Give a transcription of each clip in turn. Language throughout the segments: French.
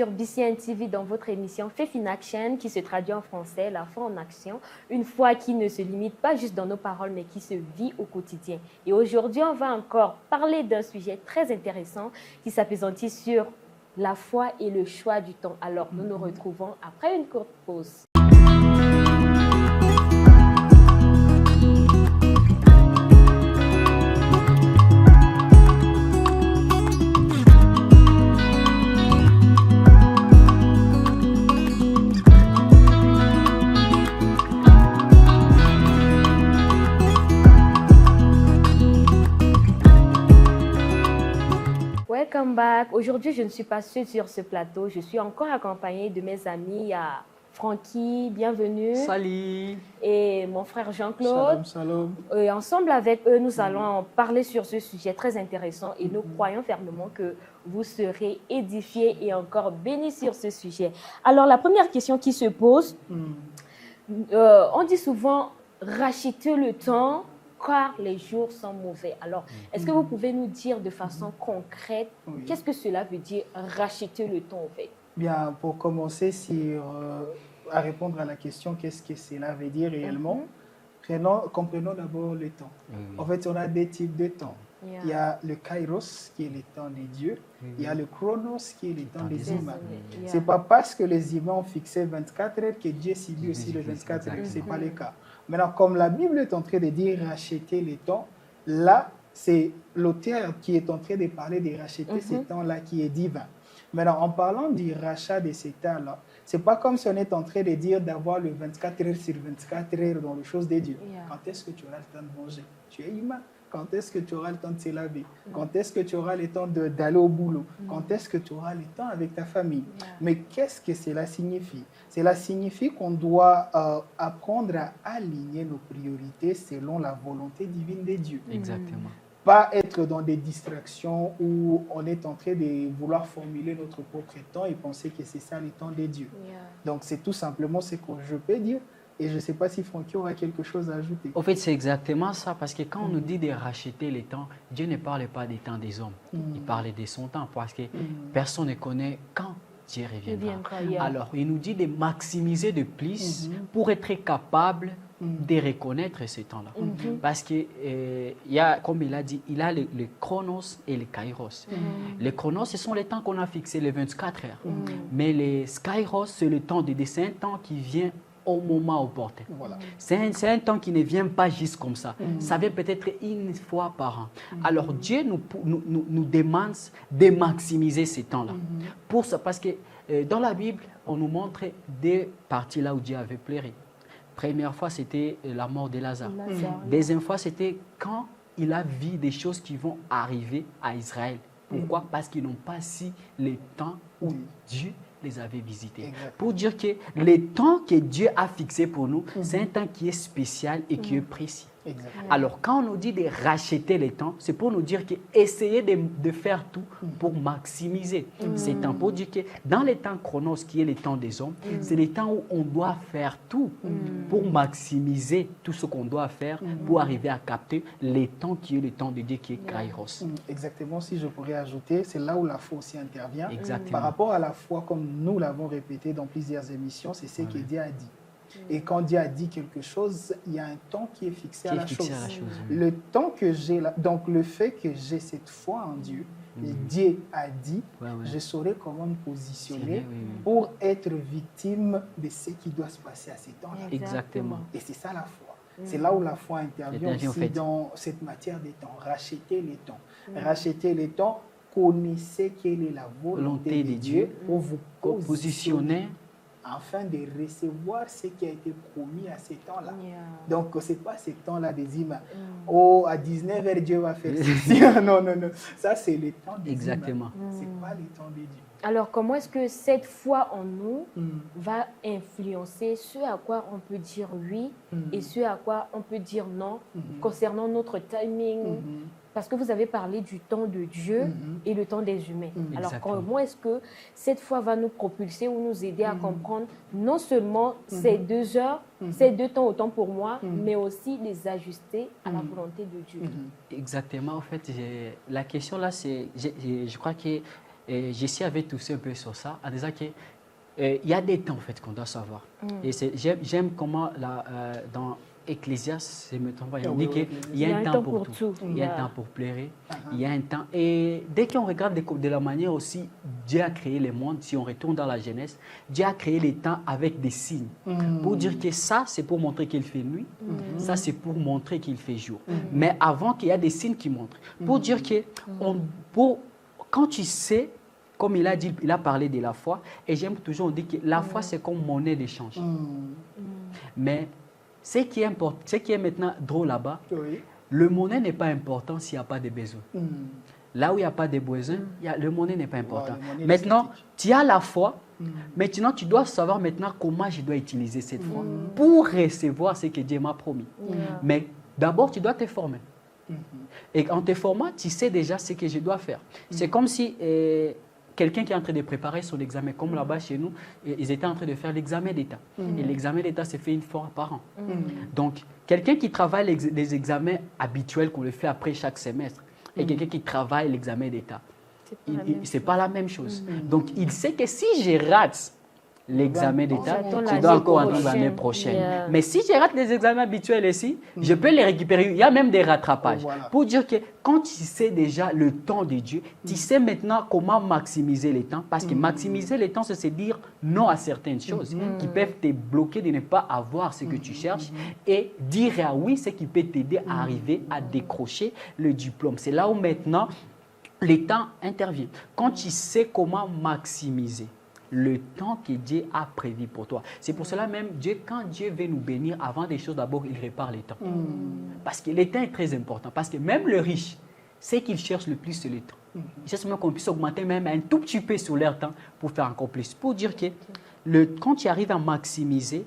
sur BCN TV dans votre émission Faith in Action qui se traduit en français, la foi en action, une foi qui ne se limite pas juste dans nos paroles mais qui se vit au quotidien. Et aujourd'hui, on va encore parler d'un sujet très intéressant qui s'appesantit sur la foi et le choix du temps. Alors, nous nous retrouvons après une courte pause. Welcome back. Aujourd'hui, je ne suis pas seule sur ce plateau. Je suis encore accompagnée de mes amis. Il y a Francky, bienvenue. Salut. Et mon frère Jean-Claude. Salam, salam. Et ensemble avec eux, nous allons parler sur ce sujet très intéressant et nous croyons fermement que vous serez édifiés et encore bénis sur ce sujet. Alors, la première question qui se pose, on dit souvent racheter le temps car les jours sont mauvais. Alors, est-ce que vous pouvez nous dire de façon concrète, qu'est-ce que cela veut dire racheter le temps en fait? Bien, pour commencer à répondre à la question, qu'est-ce que cela veut dire réellement, comprenons d'abord le temps. En fait, on a deux types de temps. Il y a le kairos, qui est le temps des dieux. Il y a le chronos, qui est le temps des humains. Ce n'est pas parce que les humains ont fixé 24 heures que Dieu subit aussi les 24 heures. Ce n'est pas le cas. Maintenant, comme la Bible est en train de dire racheter les temps, là, c'est l'auteur qui est en train de parler de racheter ces temps-là qui est divin. Maintenant, en parlant du rachat de ces temps-là, ce n'est pas comme si on est en train de dire d'avoir le 24 heures sur 24 heures dans les choses de Dieu. Quand est-ce que tu auras le temps de manger? Tu es humain. Quand est-ce que tu auras le temps de se laver? Quand est-ce que tu auras le temps d'aller au boulot? Quand est-ce que tu auras le temps avec ta famille? Mais qu'est-ce que cela signifie? Cela signifie qu'on doit apprendre à aligner nos priorités selon la volonté divine de Dieu. Exactement. Pas être dans des distractions où on est en train de vouloir formuler notre propre temps et penser que c'est ça le temps de Dieu. Donc c'est tout simplement ce que je peux dire. Et je ne sais pas si Francky aura quelque chose à ajouter. En fait, c'est exactement ça, parce que quand on nous dit de racheter les temps, Dieu ne parle pas des temps des hommes. Il parle de son temps, parce que personne ne connaît quand Dieu reviendra. Alors, il nous dit de maximiser de plus pour être capable de reconnaître ce temps-là. Parce que, comme il a dit, il a le chronos et le kairos. Les chronos, ce sont les temps qu'on a fixés, les 24 heures. Mais les kairos, c'est le temps de dessin, un temps qui vient au moment opportun. Voilà. C'est un temps qui ne vient pas juste comme ça. Ça vient peut-être une fois par an. Alors Dieu nous demande de maximiser ces temps-là. Pour ça, parce que dans la Bible, on nous montre deux parties là où Dieu avait pleuré. Première fois, c'était la mort de Lazare. Deuxième fois, c'était quand il a vu des choses qui vont arriver à Israël. Pourquoi? Parce qu'ils n'ont pas su le temps où Dieu les avait visités. Pour dire que le temps que Dieu a fixé pour nous, c'est un temps qui est spécial et qui est précis. Alors, quand on nous dit de racheter les temps, c'est pour nous dire qu'essayer de faire tout pour maximiser ces temps. Pour dire que dans les temps chronos, qui est le temps des hommes, c'est le temps où on doit faire tout pour maximiser tout ce qu'on doit faire pour arriver à capter le temps qui est le temps de Dieu, qui est Kairos. Exactement, si je pourrais ajouter, c'est là où la foi aussi intervient. Exactement. Par rapport à la foi, comme nous l'avons répété dans plusieurs émissions, c'est ce que Dieu a dit. Et quand Dieu a dit quelque chose, il y a un temps qui est fixé à la chose. Le temps que j'ai, donc le fait que j'ai cette foi en Dieu, Dieu a dit, je saurai comment me positionner pour être victime de ce qui doit se passer à ces temps-là. Exactement. Et c'est ça la foi. C'est là où la foi intervient aussi dans cette matière des temps. Racheter les temps. Racheter les temps, connaissez quelle est la volonté de Dieu pour vous positionner afin de recevoir ce qui a été promis à ces temps-là. Donc, ce n'est pas ces temps-là des humains. Oh, à 19h, Dieu va faire ceci. Non. Ça, c'est le temps des Exactement. humains. Ce n'est pas le temps de Dieu. Alors, comment est-ce que cette foi en nous va influencer ce à quoi on peut dire oui et ce à quoi on peut dire non concernant notre timing? Parce que vous avez parlé du temps de Dieu et le temps des humains. Alors, comment est-ce que cette foi va nous propulser ou nous aider à comprendre non seulement ces 2 heures, ces 2 temps autant pour moi, mais aussi les ajuster à la volonté de Dieu? Exactement. En fait, la question là, c'est, je crois que Jessie avait toussé un peu sur ça en disant qu'il y a des temps en fait, qu'on doit savoir. Et j'aime comment dans Ecclésiaste, il dit qu'il y a un temps pour tout. Il y a un temps pour pleurer. Il y a un temps. Et dès qu'on regarde de la manière aussi, Dieu a créé le monde, si on retourne dans la Genèse, Dieu a créé les temps avec des signes. Pour dire que ça, c'est pour montrer qu'il fait nuit. Ça, c'est pour montrer qu'il fait jour. Mais avant qu'il y a des signes qui montrent. Pour dire que quand tu sais, comme il a dit, il a parlé de la foi, et j'aime toujours dire que la foi, c'est comme monnaie d'échange. Mais ce qui est maintenant drôle là-bas, le monnaie n'est pas important s'il n'y a pas de besoin. Là où il n'y a pas de besoin, le monnaie n'est pas important. Maintenant, tu as la foi, maintenant tu dois savoir maintenant comment je dois utiliser cette foi pour recevoir ce que Dieu m'a promis. Mais d'abord, tu dois te former. Et en te formant, tu sais déjà ce que je dois faire. C'est comme si quelqu'un qui est en train de préparer son examen, comme là-bas chez nous, ils étaient en train de faire l'examen d'État. Et l'examen d'État se fait une fois par an. Donc, quelqu'un qui travaille les examens habituels qu'on le fait après chaque semestre, et quelqu'un qui travaille l'examen d'État, ce n'est pas la même chose. Donc, il sait que si je rate l'examen d'État, je dois encore entrer l'année prochaine. Mais si je rate les examens habituels ici, je peux les récupérer. Il y a même des rattrapages. Pour dire que quand tu sais déjà le temps de Dieu, tu sais maintenant comment maximiser les temps. Parce que maximiser les temps, c'est dire non à certaines choses qui peuvent te bloquer de ne pas avoir ce que tu cherches et dire oui, ce qui peut t'aider à arriver à décrocher le diplôme. C'est là où maintenant le temps intervient. Quand tu sais comment maximiser le temps que Dieu a prévu pour toi. C'est pour cela même, quand Dieu veut nous bénir, avant des choses, d'abord, il répare les temps. Parce que le temps est très important. Parce que même le riche, ce qu'il cherche le plus, c'est le temps. Il cherche même qu'on puisse augmenter même un tout petit peu sur leur temps pour faire encore plus. Pour dire que quand tu arrives à maximiser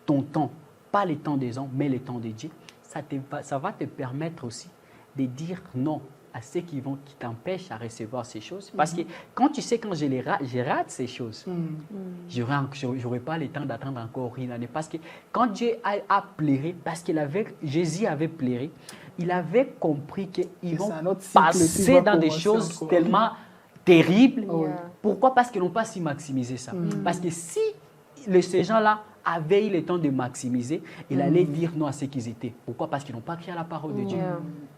ton temps, pas le temps des hommes, mais le temps de Dieu, ça va te permettre aussi de dire non à ceux qui t'empêchent à recevoir ces choses. Parce que quand tu sais, quand je rate ces choses, je n'aurai pas le temps d'attendre encore une année. Parce que quand Dieu a pleuré, parce que Jésus avait pleuré, il avait compris qu'ils vont passer dans des choses tellement terribles. Pourquoi? Parce qu'ils n'ont pas si maximisé ça. Parce que si ces gens-là avaient eu le temps de maximiser, il allait dire non à ce qu'ils étaient. Pourquoi? Parce qu'ils n'ont pas crié à la parole de Dieu.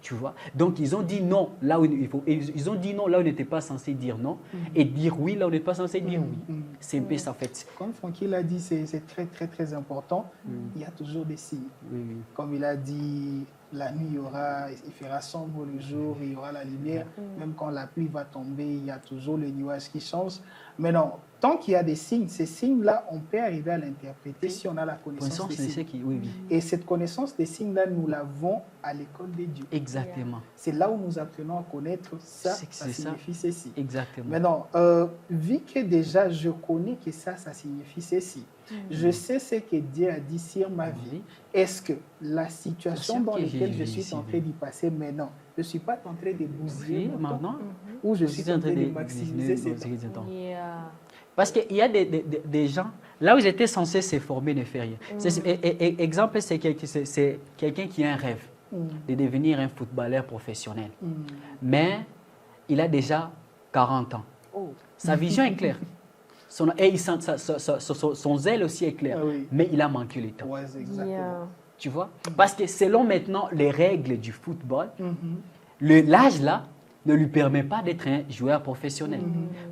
Tu vois? Donc, ils ont dit non là où il faut. Ils ont dit non là où on n'était pas censé dire non et dire oui là où on n'est pas censé dire oui. C'est un peu ça, en fait. Comme Francky l'a dit, c'est très, très, très important. Il y a toujours des signes. Comme il a dit, la nuit, il fera sombre le jour, il y aura la lumière. Même quand la pluie va tomber, il y a toujours le nuage qui change. Mais non, tant qu'il y a des signes, ces signes-là, on peut arriver à l'interpréter si on a la connaissance des signes. Et cette connaissance des signes-là, nous l'avons à l'école de Dieu. Exactement. C'est là où nous apprenons à connaître ça, ça signifie ceci. Exactement. Maintenant, vu que déjà je connais que ça signifie ceci, je sais ce que Dieu a dit sur ma vie. Est-ce que la situation dans laquelle je suis en train d'y passer maintenant, je ne suis pas en train de bousiller maintenant, ou je suis en train de maximiser ces temps? Parce qu'il y a des gens, là où ils étaient censés se former, ne fait rien. Exemple, c'est quelqu'un qui a un rêve de devenir un footballeur professionnel. Mais il a déjà 40 ans. Sa vision est claire. Son zèle aussi est clair. Mais il a manqué le temps. Tu vois? Parce que selon maintenant les règles du football, l'âge là ne lui permet pas d'être un joueur professionnel.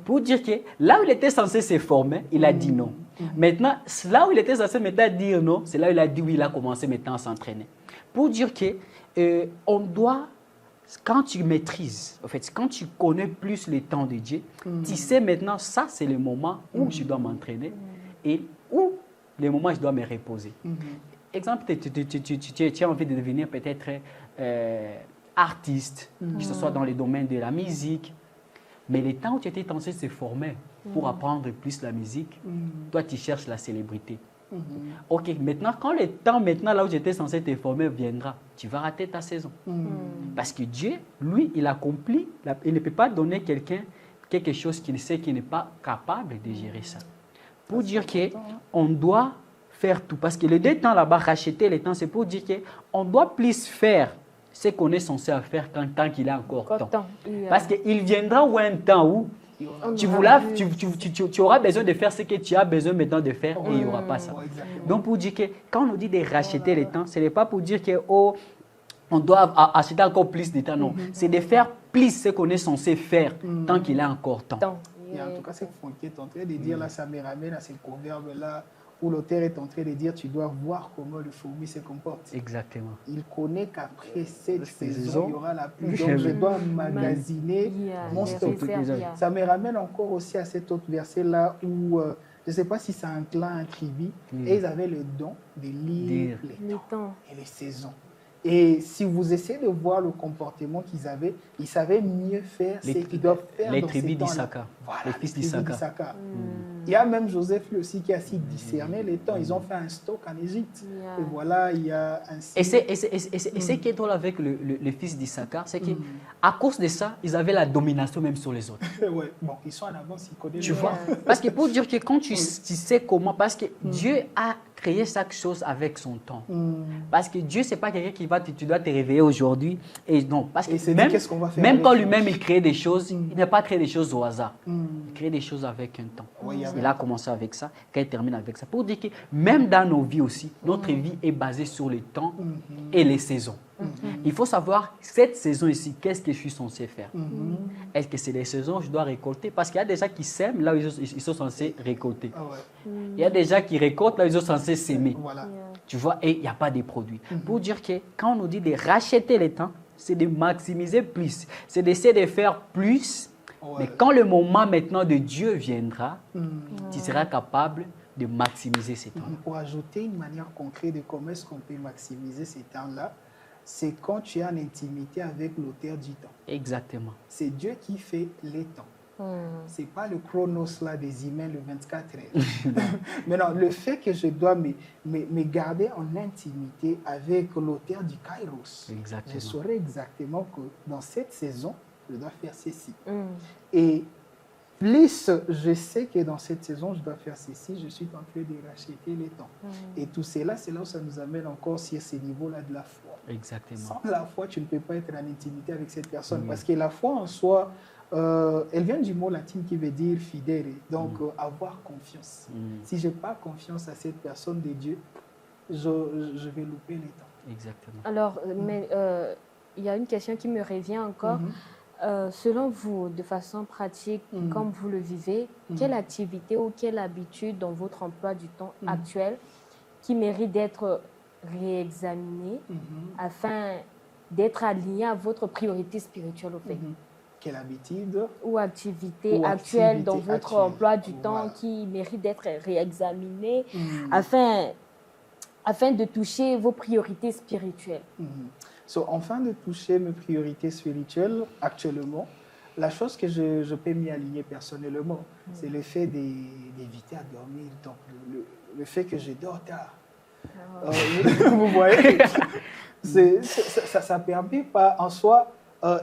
Pour dire que là où il était censé se former, il a dit non. Maintenant, là où il était censé maintenant dire non, c'est là où il a dit oui, il a commencé maintenant à s'entraîner. Pour dire que on doit, quand tu maîtrises, en fait, quand tu connais plus le temps de Dieu, tu sais maintenant, ça c'est le moment où je dois m'entraîner et où le moment où je dois me reposer. Exemple, tu as envie de devenir peut-être artiste, que ce soit dans le domaine de la musique, mais le temps où tu étais censé se former pour apprendre plus la musique, toi tu cherches la célébrité. Ok, maintenant quand le temps là où tu étais censé te former viendra, tu vas rater ta saison. Parce que Dieu, lui, il accomplit, il ne peut pas donner quelqu'un quelque chose qu'il sait qu'il n'est pas capable de gérer ça. Pour dire qu'on doit faire tout, parce que le deux temps là-bas, racheter les temps, c'est pour dire qu'on doit plus faire ce qu'on est censé faire tant qu'il a encore temps. Parce qu'il viendra un temps où Tu auras besoin de faire ce que tu as besoin maintenant de faire et il n'y aura pas ça. Donc, pour dire que quand on nous dit de racheter le temps, ce n'est pas pour dire que on doit acheter encore plus de temps, non. C'est de faire plus ce qu'on est censé faire tant qu'il a encore temps. Et en tout cas, c'est Francky est en train de dire, là, ça me ramène à ces proverbes-là, où l'auteur est en train de dire, tu dois voir comment le fourmi se comporte. Exactement. Il connaît qu'après cette saison, il y aura la pluie. Donc, je dois emmagasiner mon stock. Ça me ramène encore aussi à cet autre verset-là où, je ne sais pas si c'est un clan, un tribu, et ils avaient le don de lire les temps et les saisons. Et si vous essayez de voir le comportement qu'ils avaient, ils savaient mieux faire ce qu'ils doivent faire les dans tribus ces temps-là. d'Issachar, voilà, les fils d'Issachar. Il y a même Joseph lui aussi qui a su discerner les temps. Ils ont fait un stock en Égypte. Et voilà, il y a un... Et ce qui est drôle avec les fils d'Issachar, c'est qu'à cause de ça, ils avaient la domination même sur les autres. Ouais. Bon, ils sont en avance, ils connaissent. Tu vois? Parce que pour dire que quand tu sais comment, parce que Dieu a créé chaque chose avec son temps. Parce que Dieu, ce n'est pas quelqu'un qui va, tu dois te réveiller aujourd'hui. Et non, parce que même quand lui-même il crée des choses, il n'a pas créé des choses au hasard. Il crée des choses avec un temps. Il a commencé avec ça, quand il termine avec ça. Pour dire que même dans nos vies aussi, notre vie est basée sur le temps et les saisons. Il faut savoir, cette saison ici, qu'est-ce que je suis censé faire? Est-ce que c'est les saisons où je dois récolter? Parce qu'il y a des gens qui sèment là où ils sont censés récolter. Il y a des gens qui récoltent là où ils sont censés s'aimer. Voilà. Tu vois, et il n'y a pas de produits. Pour dire que quand on nous dit de racheter le temps, c'est de maximiser plus. C'est d'essayer de faire plus. Mais quand le moment maintenant de Dieu viendra, tu seras capable de maximiser ces temps. Pour ajouter une manière concrète de comment est-ce qu'on peut maximiser ces temps-là, c'est quand tu es en intimité avec l'auteur du temps. Exactement. C'est Dieu qui fait les temps. Ce n'est pas le chronos là des humains le 24 heures. Mais non, le fait que je dois me garder en intimité avec l'auteur du Kairos, je saurai exactement que dans cette saison, je dois faire ceci. Et plus je sais que dans cette saison, je dois faire ceci, je suis en train de racheter les temps. Et tout cela, c'est là où ça nous amène encore sur ce niveau-là de la foi. Exactement. Sans la foi, tu ne peux pas être en intimité avec cette personne. Parce que la foi en soi, elle vient du mot latin qui veut dire fidèle, donc avoir confiance. Si je n'ai pas confiance à cette personne de Dieu, je vais louper les temps. Exactement. Alors, mais il y a une question qui me revient encore. Selon vous, de façon pratique, comme vous le vivez, quelle activité ou quelle habitude dans votre emploi du temps actuel qui mérite d'être réexaminée afin d'être aligné à votre priorité spirituelle au fait? Quelle habitude ou activité actuelle dans votre emploi du temps qui mérite d'être réexaminée afin de toucher vos priorités spirituelles? Afin de toucher mes priorités spirituelles actuellement, la chose que je peux m'y aligner personnellement, c'est le fait d'éviter à dormir. Donc, le fait que je dors tard. Vous voyez, ça ne permet pas en soi.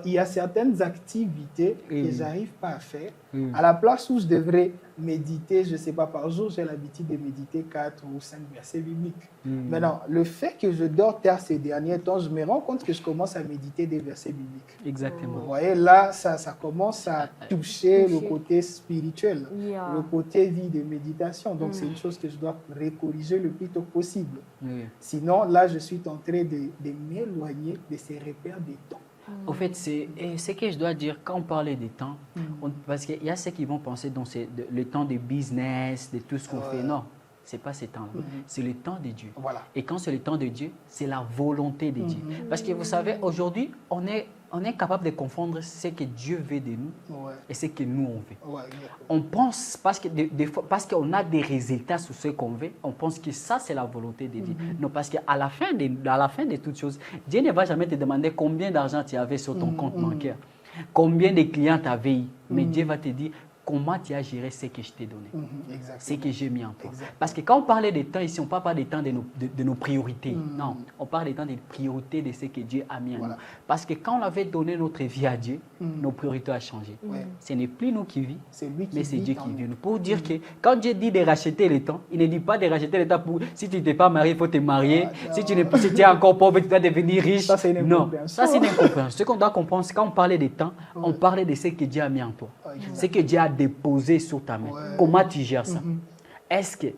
Il y a certaines activités que je n'arrive pas à faire. À la place où je devrais méditer, je ne sais pas, par jour, j'ai l'habitude de méditer 4 ou 5 versets bibliques. Maintenant, le fait que je dors tard ces derniers temps, je me rends compte que je commence à méditer des versets bibliques. Exactement. Vous voyez, là, ça commence à toucher le côté spirituel, le côté vie de méditation. Donc, c'est une chose que je dois recorriger le plus tôt possible. Sinon, là, je suis en train de m'éloigner de ces repères des temps. En fait, c'est ce que je dois dire quand on parle des temps, parce qu'il y a ceux qui vont penser dans le temps de business, de tout ce qu'on fait. Non, ce n'est pas ce temps-là. C'est le temps de Dieu. Voilà. Et quand c'est le temps de Dieu, c'est la volonté de Dieu. Parce que vous savez, aujourd'hui, on est capable de confondre ce que Dieu veut de nous et ce que nous, on veut. On pense, parce qu'on a des résultats sur ce qu'on veut, on pense que ça, c'est la volonté de Dieu. Non, parce qu'à la fin de toutes choses, Dieu ne va jamais te demander combien d'argent tu avais sur ton compte bancaire, combien de clients tu avais eu, mais Dieu va te dire comment tu as géré ce que je t'ai donné, ce que j'ai mis en toi. Parce que quand on parlait des temps ici, on ne parle pas des temps de nos priorités. Non, on parle des temps des priorités de ce que Dieu a mis en nous. Parce que quand on avait donné notre vie à Dieu, nos priorités ont changé. Ce n'est plus nous qui vivons, mais c'est Dieu qui vit. Pour dire que quand Dieu dit de racheter les temps, il ne dit pas de racheter les temps pour si tu n'es pas marié, il faut te marier. Si tu es encore pauvre, tu dois devenir riche. Ça, c'est une incompréhension. Ça, c'est une incompréhension. Ce qu'on doit comprendre, c'est quand on parlait des temps, on parlait de ce que Dieu a mis en toi. Ce que Dieu a déposé sur ta main. Comment tu gères ça? Est-ce que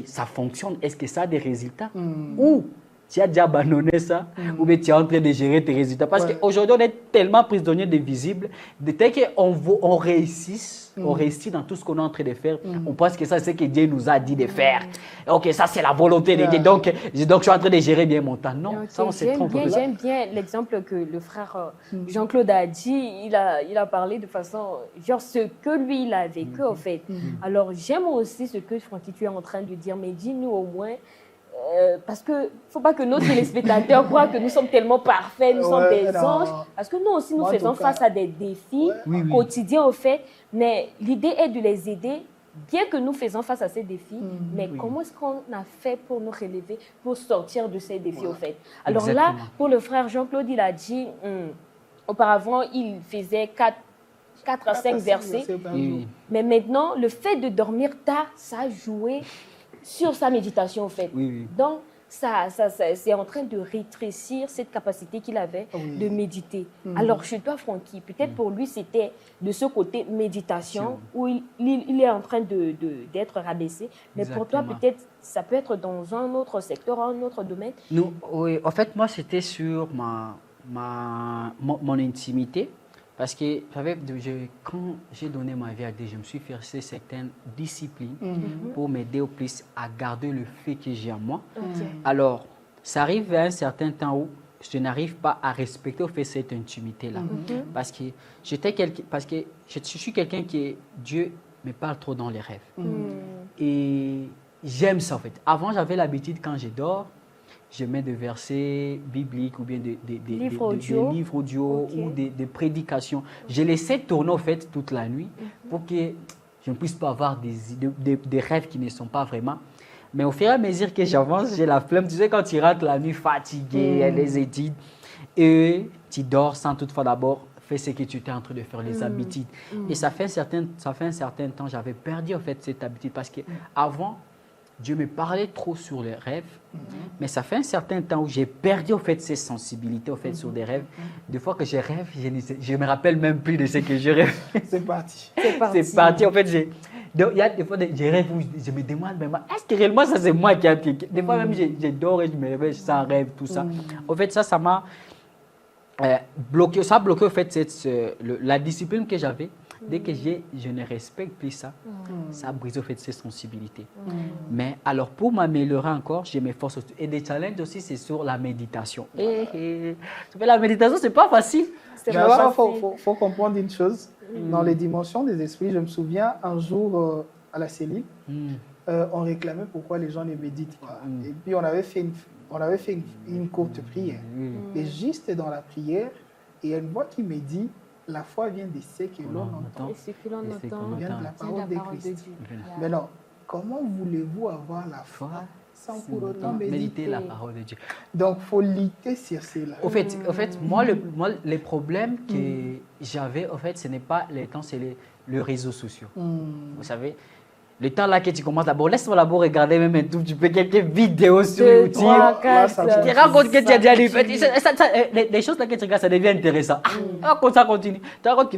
ça fonctionne? Est-ce que ça a des résultats? Ou tu as déjà abandonné ça? Ou bien tu es en train de gérer tes résultats? Parce qu'aujourd'hui, on est tellement prisonnier des visibles. Dès qu'on réussit, on réussit dans tout ce qu'on est en train de faire, on pense que ça, c'est ce que Dieu nous a dit de faire. Ok, ça, c'est la volonté de Dieu. Donc, je suis en train de gérer bien mon temps. Non, ça, on se trompe. J'aime bien l'exemple que le frère Jean-Claude a dit. Il a parlé de façon, genre, ce que lui, il a vécu, en fait. Alors, j'aime aussi ce que, Francky, tu es en train de dire, mais dis-nous au moins, parce qu'il ne faut pas que nos téléspectateurs croient que nous sommes tellement parfaits, nous sommes des anges. Parce que nous aussi, nous faisons face à des défis quotidiens, au fait. Mais l'idée est de les aider, bien que nous faisons face à ces défis. Mais comment est-ce qu'on a fait pour nous relever, pour sortir de ces défis, au fait? Alors là, pour le frère Jean-Claude, il a dit, auparavant, il faisait 4 à 5 versets. Mais maintenant, le fait de dormir tard, ça a joué sur sa méditation, en fait. Donc, ça c'est en train de rétrécir cette capacité qu'il avait de méditer. Alors, chez toi, Francky, peut-être pour lui, c'était de ce côté méditation où il est en train d'être rabaissé. Mais pour toi, peut-être, ça peut être dans un autre secteur, un autre domaine. Non, oui, en fait, moi, c'était sur mon intimité. Parce que quand j'ai donné ma vie à Dieu, je me suis versé certaines disciplines pour m'aider au plus à garder le feu que j'ai en moi. Alors, ça arrive à un certain temps où je n'arrive pas à respecter au fait cette intimité-là. Parce que je suis quelqu'un Dieu me parle trop dans les rêves. Et j'aime ça en fait. Avant, j'avais l'habitude quand je dors, je mets des versets bibliques ou bien des livres audio ou des prédications. Je laissais tourner en fait toute la nuit pour que je ne puisse pas avoir des rêves qui ne sont pas vraiment. Mais au fur et à mesure que j'avance, j'ai la flemme. Tu sais, quand tu rentres la nuit fatigué, les études, et tu dors sans toutefois d'abord faire ce que tu étais en train de faire, les habitudes. Et ça fait un certain temps, j'avais perdu en fait cette habitude parce qu'avant, Dieu me parlait trop sur les rêves, mais ça fait un certain temps où j'ai perdu en fait ces sensibilités en fait, sur des rêves. Des fois que je rêve, je ne me rappelle même plus de ce que je rêve. C'est parti. C'est parti. En fait, il y a des fois je rêve où je me demande, est-ce que réellement ça c'est moi qui ai appliqué? Des fois même je dors et je me réveille sans rêve, tout ça. En fait, ça m'a bloqué. Ça a bloqué en fait la discipline que j'avais. Dès que je ne respecte plus ça, ça a brisé au fait ces sensibilités. Mais alors, pour m'améliorer encore, je m'efforce aussi. Et des challenges aussi, c'est sur la méditation. La méditation, c'est pas facile. Il faut comprendre une chose. Dans les dimensions des esprits, je me souviens un jour à la cellule, on réclamait pourquoi les gens ne méditent pas. Et puis, on avait fait une courte prière. Et juste dans la prière, il y a une voix qui me dit, la foi vient de ce que l'on entend. Et ce que l'on entend vient de la parole de Christ. Mais non, comment voulez-vous avoir la foi sans pour autant méditer la parole de Dieu? Donc, il faut lutter sur cela. Au fait, moi, les problèmes que j'avais, en fait, ce n'est pas les temps, c'est les réseaux sociaux. Vous savez, le temps là que tu commences d'abord, laisse-moi d'abord regarder même un tout petit peu quelques vidéos sur YouTube. Tu te rends compte que tu as déjà lu. Les choses là que tu regardes, ça devient intéressant. Quand ça continue, tu te rends compte que tu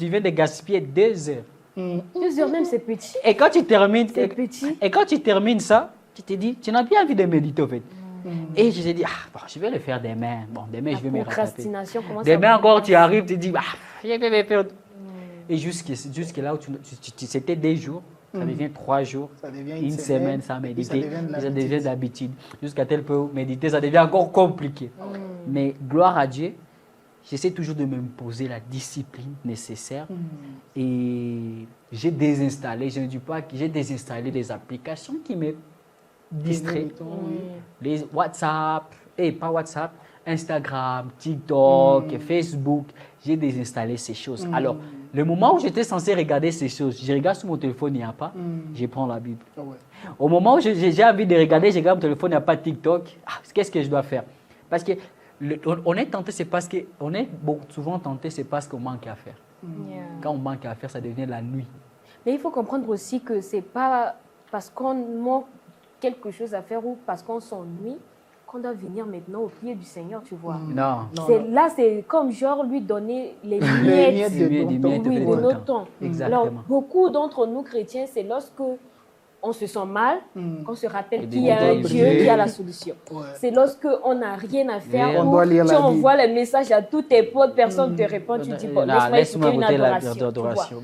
viens de gaspiller 2 heures. 2 heures même, c'est petit. Et quand tu termines ça, tu te dis, tu n'as plus envie de méditer en fait. Et je te dis, je vais le faire demain. Bon, demain, je vais me rattraper. Demain encore, tu arrives, tu te dis, je vais me faire. Et jusque là où c'était 2 jours. Ça devient 3 jours, ça devient une semaine sans méditer, ça devient d'habitude. Jusqu'à tel point où méditer, ça devient encore compliqué. Mais gloire à Dieu, j'essaie toujours de m'imposer la discipline nécessaire. Et j'ai désinstallé, je ne dis pas que j'ai désinstallé des applications qui me distraient. Les WhatsApp, pas WhatsApp, Instagram, TikTok, Facebook, j'ai désinstallé ces choses. Alors, Le moment où j'étais censé regarder ces choses, je regarde sur mon téléphone, il n'y a pas, je prends la Bible. Au moment où j'ai envie de regarder, je regarde mon téléphone, il n'y a pas de TikTok. Qu'est-ce que je dois faire? Parce que on est tenté, c'est parce qu'on est souvent tenté, c'est parce qu'on manque à faire. Quand on manque à faire, ça devient la nuit. Mais il faut comprendre aussi que ce n'est pas parce qu'on manque quelque chose à faire ou parce qu'on s'ennuie qu'on doit venir maintenant au pied du Seigneur, tu vois. Non. Là, c'est comme genre lui donner les miettes de notre temps. Exactement. Alors, beaucoup d'entre nous chrétiens, c'est lorsque on se sent mal, qu'on se rappelle qu'il y a un Dieu qui a la solution. C'est lorsqu'on n'a rien à faire, ou tu envoies les messages à tous tes potes, personne ne te répond, tu dis, bon, laisse-moi écouter une adoration.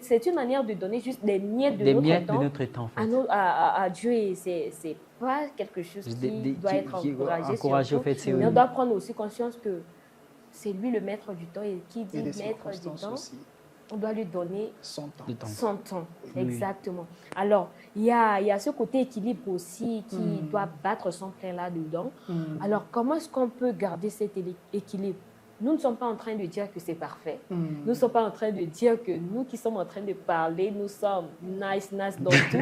C'est une manière de donner juste des miettes de notre temps à Dieu, et c'est pas quelque chose qui doit être encouragé. Mais on doit prendre aussi conscience que c'est lui le maître du temps, et qui dit maître du temps, on doit lui donner son temps. Exactement. Alors, il y a ce côté équilibre aussi qui doit battre son plein là-dedans. Alors, comment est-ce qu'on peut garder cet équilibre? Nous ne sommes pas en train de dire que c'est parfait. Nous ne sommes pas en train de dire que nous qui sommes en train de parler, nous sommes nice dans tout.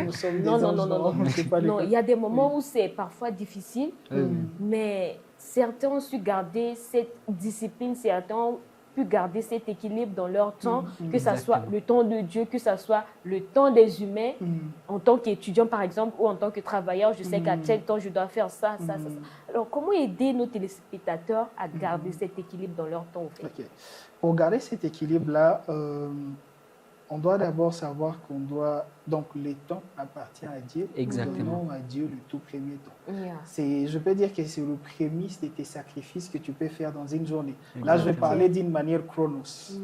Non, il y a des moments où c'est parfois difficile, mais certains ont su garder cette discipline, certains ont pu garder cet équilibre dans leur temps, que ce soit le temps de Dieu, que ce soit le temps des humains, en tant qu'étudiant par exemple, ou en tant que travailleur, je sais qu'à tel temps je dois faire ça. Alors comment aider nos téléspectateurs à garder cet équilibre dans leur temps au fait? Pour garder cet équilibre-là, on doit d'abord savoir qu'on doit... Donc, le temps appartient à Dieu. Exactement. Nous donnons à Dieu le tout premier temps. Je peux dire que c'est le prémisse de tes sacrifices que tu peux faire dans une journée. Exactement. Là, je vais parler d'une manière chronos.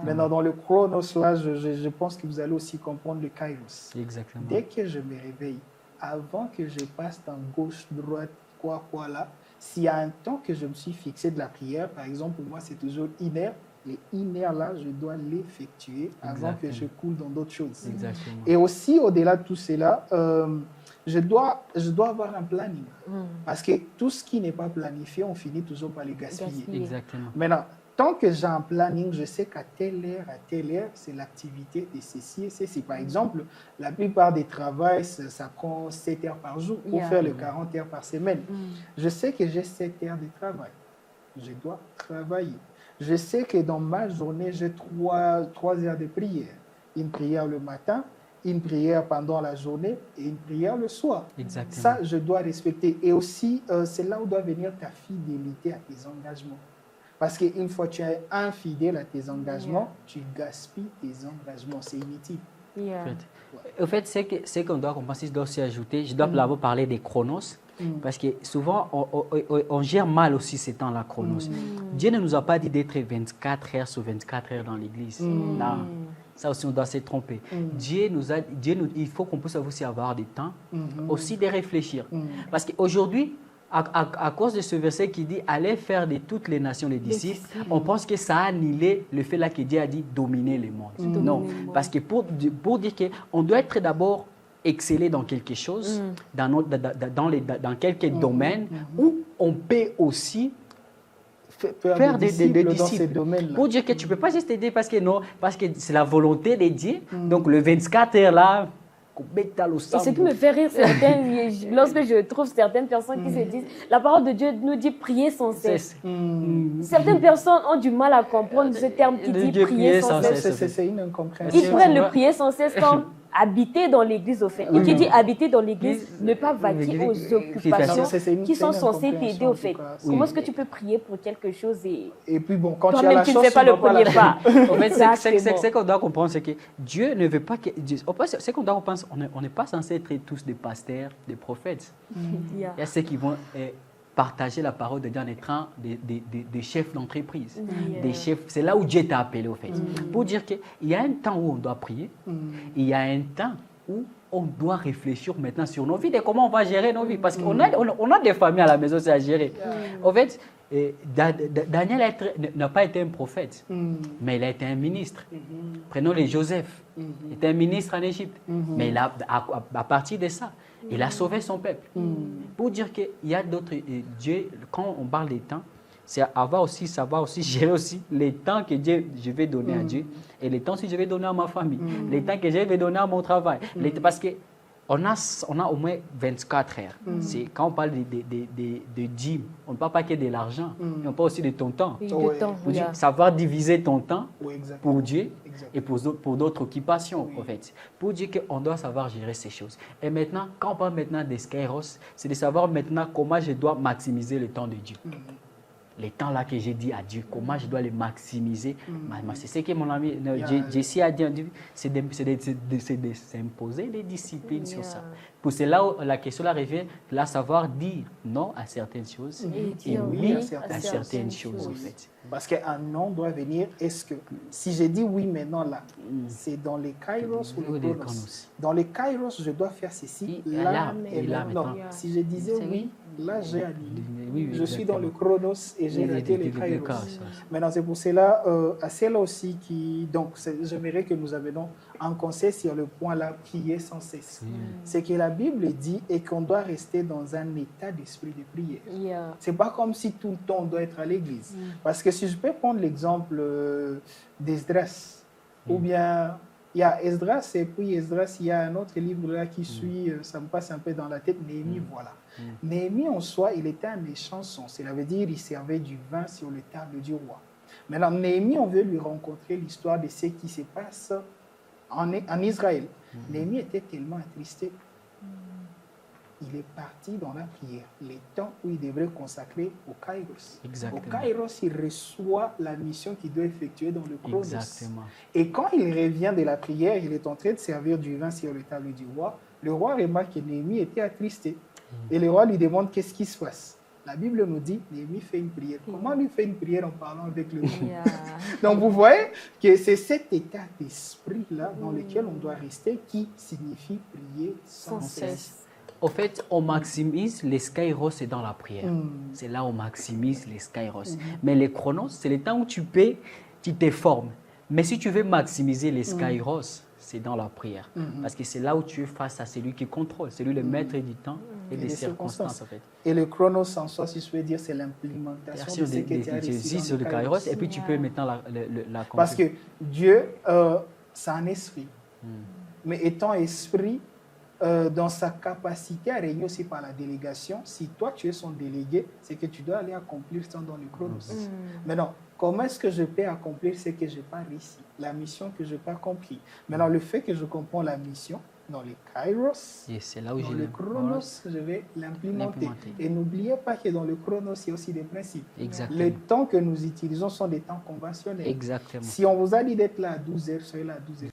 Maintenant, dans le chronos, là, je pense que vous allez aussi comprendre le kairos. Exactement. Dès que je me réveille, avant que je passe dans gauche, droite, quoi là, s'il y a un temps que je me suis fixé de la prière, par exemple, pour moi, c'est toujours 1 heure. Les 1 heure là, je dois l'effectuer avant que je coule dans d'autres choses. Exactement. Et aussi, au-delà de tout cela, je dois avoir un planning. Parce que tout ce qui n'est pas planifié, on finit toujours par les gaspiller. Exactement. Maintenant, tant que j'ai un planning, je sais qu'à telle heure, c'est l'activité de ceci et ceci. Par exemple, la plupart des travails, ça prend 7 heures par jour pour faire les 40 heures par semaine. Je sais que j'ai 7 heures de travail. Je dois travailler. Je sais que dans ma journée, j'ai 3 heures de prière. Une prière le matin, une prière pendant la journée et une prière le soir. Exactement. Ça, je dois respecter. Et aussi, c'est là où doit venir ta fidélité à tes engagements. Parce qu'une fois que tu es infidèle à tes engagements, tu gaspilles tes engagements. C'est inutile. Au fait, c'est qu'on doit compenser, je dois aussi ajouter, je dois d'abord parler des chronos. Parce que souvent, on gère mal aussi ces temps-là, chronos. Dieu ne nous a pas dit d'être 24 heures sur 24 heures dans l'église. Non, ça aussi, on doit se tromper. Il faut qu'on puisse aussi avoir des temps, aussi de réfléchir. Parce qu'aujourd'hui, à cause de ce verset qui dit « Allez faire de toutes les nations les disciples », on pense que ça a annihilé le fait là que Dieu a dit « dominer le monde ». Non, parce que pour dire qu'on doit être d'abord exceller dans quelque chose, dans quelques domaines où on peut aussi faire des disciples. Pour dire que tu ne peux pas juste aider parce que c'est la volonté de Dieu. Donc le 24 heures là, et ce qui me fait rire, lorsque je trouve certaines personnes qui se disent, la parole de Dieu nous dit prier sans cesse. Certaines personnes ont du mal à comprendre ce terme qui dit prier sans cesse. C'est une incompréhension. Ils prennent le prier sans cesse comme habiter dans l'église au fait. Et qui dit habiter dans l'église, ne pas vaquer aux occupations qui sont censées t'aider au fait. Comment est-ce que tu peux prier pour quelque chose et puis bon, quand toi-même tu ne fais pas le premier pas. En fait, ce qu'on doit comprendre, c'est que Dieu ne veut pas que... Ce qu'on doit comprendre, on n'est pas censé être tous des pasteurs, des prophètes. Il y a ceux qui vont partager la parole de Dieu en étant des chefs d'entreprise. Des chefs, c'est là où Dieu t'a appelé au fait. Pour dire qu'il y a un temps où on doit prier, il y a un temps où on doit réfléchir maintenant sur nos vies et comment on va gérer nos vies. Parce qu'on a des familles à la maison, c'est à gérer. En fait, Daniel n'a pas été un prophète, mais il a été un ministre. Prenons les Joseph. Il était un ministre en Égypte. Mais à partir de ça, il a sauvé son peuple. Pour dire qu'il y a d'autres... Dieu, quand on parle des temps, c'est savoir aussi gérer aussi les temps que je vais donner à Dieu et les temps que je vais donner à ma famille, les temps que je vais donner à mon travail. Parce que on a au moins 24 heures. C'est, quand on parle de dîmes, on ne parle pas que de l'argent, mais on parle aussi de ton temps. Oui, de temps, savoir diviser ton temps pour Dieu et Exactement. pour d'autres occupations, en fait. Pour dire qu'on doit savoir gérer ces choses. Et maintenant, quand on parle maintenant des Kairos, c'est de savoir maintenant comment je dois maximiser le temps de Dieu. Les temps là que j'ai dit à Dieu, comment je dois les maximiser. C'est ce que mon ami Jesse a dit, c'est de s'imposer des disciplines sur ça. Pour cela, la question là revient, là, savoir dire non à certaines choses et oui à certaines choses, en fait. Parce qu'un non doit venir, est-ce que, si je dis oui maintenant là, c'est dans les kairos ou les chronos? Dans les kairos, je dois faire ceci, là et maintenant. Si je disais oui, là j'ai annulé. Je suis dans le chronos et j'ai raté les kairos. Maintenant, c'est pour cela, c'est là aussi qui, donc, j'aimerais que nous amenions un conseil sur le point là, prier sans cesse. C'est que la Bible dit et qu'on doit rester dans un état d'esprit de prière. C'est pas comme si tout le temps on doit être à l'église. Parce que si je peux prendre l'exemple d'Esdras, ou bien il y a Esdras et puis Esdras, il y a un autre livre là qui suit, ça me passe un peu dans la tête, Néhémie, voilà. Néhémie en soi, il était un échanson, cela veut dire il servait du vin sur les tables du roi. Maintenant, Néhémie, on veut lui rencontrer l'histoire de ce qui se passe en Israël. Néhémie était tellement attristé. Il est parti dans la prière, les temps où il devrait consacrer au Kairos. Exactement. Au Kairos, il reçoit la mission qu'il doit effectuer dans le Chronos. Exactement. Et quand il revient de la prière, il est en train de servir du vin sur le table du roi. Le roi remarque que Néhémie était attristé. Et le roi lui demande qu'est-ce qui se passe. La Bible nous dit, Néhémie fait une prière. Comment lui fait une prière en parlant avec le roi? Donc vous voyez que c'est cet état d'esprit-là dans lequel on doit rester qui signifie prier sans cesse. Au fait, on maximise les kairos, c'est dans la prière. C'est là où on maximise les kairos. Mais les chronos, c'est le temps où tu te formes. Mais si tu veux maximiser les kairos, c'est dans la prière. Parce que c'est là où tu es face à celui qui contrôle, celui le maître du temps et des circonstances. En fait. Et le chronos en soi, si je peux dire, c'est l'implémentation de ce que tu as réussi sur le kairos. Et puis tu peux maintenant la parce que Dieu, c'est un esprit. Mais étant esprit, dans sa capacité à régner aussi par la délégation, si toi tu es son délégué, c'est que tu dois aller accomplir ça dans le chronos. Maintenant, comment est-ce que je peux accomplir ce que je n'ai pas réussi, la mission que je n'ai pas compris? Maintenant, le fait que je comprends la mission dans les kairos, là où dans le chronos, je vais l'implémenter. Et n'oubliez pas que dans le chronos, il y a aussi des principes. Exactement. Les temps que nous utilisons sont des temps conventionnels. Exactement. Si on vous a dit d'être là à 12 heures, soyez là à 12 heures.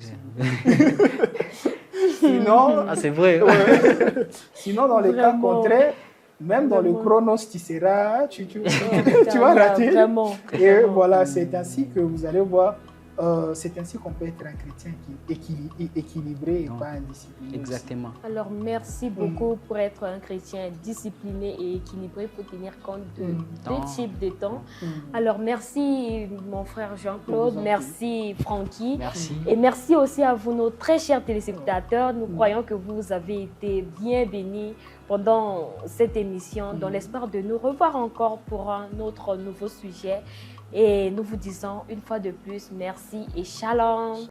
Sinon, c'est vrai. Sinon, dans les cas contraires, même dans le chronos, tu seras, tu vas rater. Vraiment. Et voilà, c'est ainsi que vous allez voir, c'est ainsi qu'on peut être un chrétien équilibré et pas indiscipliné. Exactement. Aussi. Alors, merci beaucoup pour être un chrétien discipliné et équilibré pour tenir compte de deux types de temps. Alors, merci mon frère Jean-Claude, merci Francky. Merci. Et merci aussi à vous, nos très chers téléspectateurs. Nous croyons que vous avez été bien bénis pendant cette émission, dans l'espoir de nous revoir encore pour un autre nouveau sujet. Et nous vous disons une fois de plus merci et shalom.